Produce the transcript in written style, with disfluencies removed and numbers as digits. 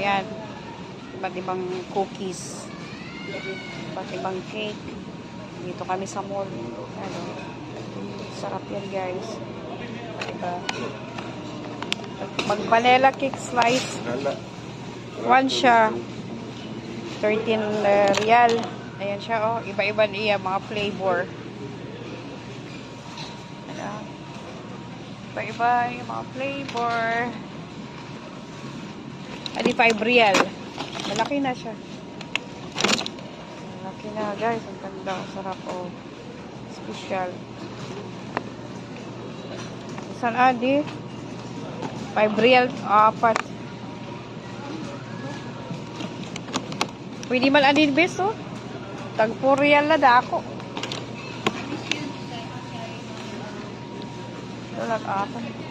Ayan. Iba't ibang cookies. Iba't ibang cake. Dito kami sa mall. Ano, sarap yan guys. Diba? Mag vanilla cake slice. One siya. 13 real. Ayan siya oh. Iba-iba niya mga flavor. Ayan. Iba-iba yung mga flavor. Adi 5 real. Malaki na siya. Malaki na guys. Ang ganda. Ang sarap oh. Special. Saan adi? 5 real. 4. Pwede man adin bes oh. Tag 4 real na dako. Ito lang 4.